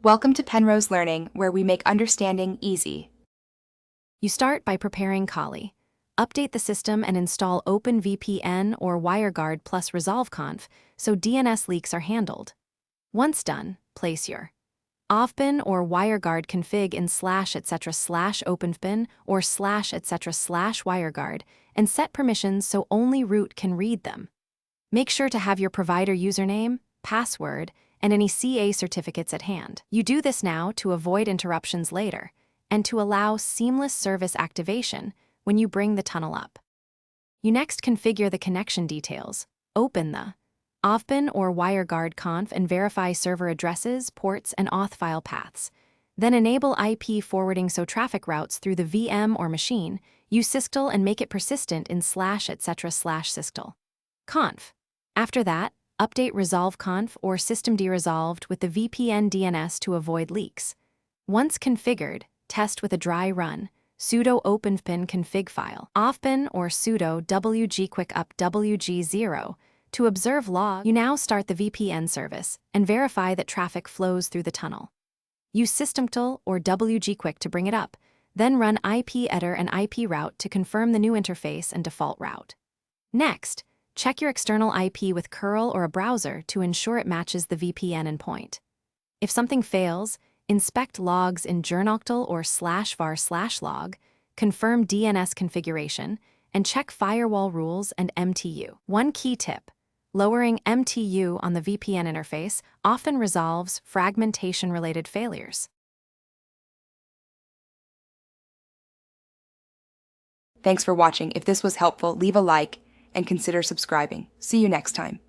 Welcome to Penrose Learning, where we make understanding easy. You start by preparing Kali. Update the system and install OpenVPN or WireGuard plus ResolveConf so DNS leaks are handled. Once done, place your OVPN or WireGuard config in /etc/OpenVPN or /etc/WireGuard and set permissions so only root can read them. Make sure to have your provider username, password, and any CA certificates at hand. You do this now to avoid interruptions later and to allow seamless service activation when you bring the tunnel up. You next configure the connection details, open the OVPN or WireGuard conf and verify server addresses, ports, and auth file paths. Then enable IP forwarding so traffic routes through the VM or machine. Use sysctl and make it persistent in /etc/sysctl. Conf. After that, update ResolveConf or systemd resolved with the VPN DNS to avoid leaks. Once configured, test with a dry run, sudo openvpn config file, ovpn or sudo wgquickup wg0 to observe log. You now start the VPN service and verify that traffic flows through the tunnel. Use systemtl or wgquick to bring it up, then run ipedder and iproute to confirm the new interface and default route. Next, check your external IP with curl or a browser to ensure it matches the VPN endpoint. If something fails, inspect logs in journoctl or /var/log, confirm DNS configuration, and check firewall rules and MTU. One key tip: lowering MTU on the VPN interface often resolves fragmentation-related failures. Thanks for watching. If this was helpful, leave a like and consider subscribing. See you next time.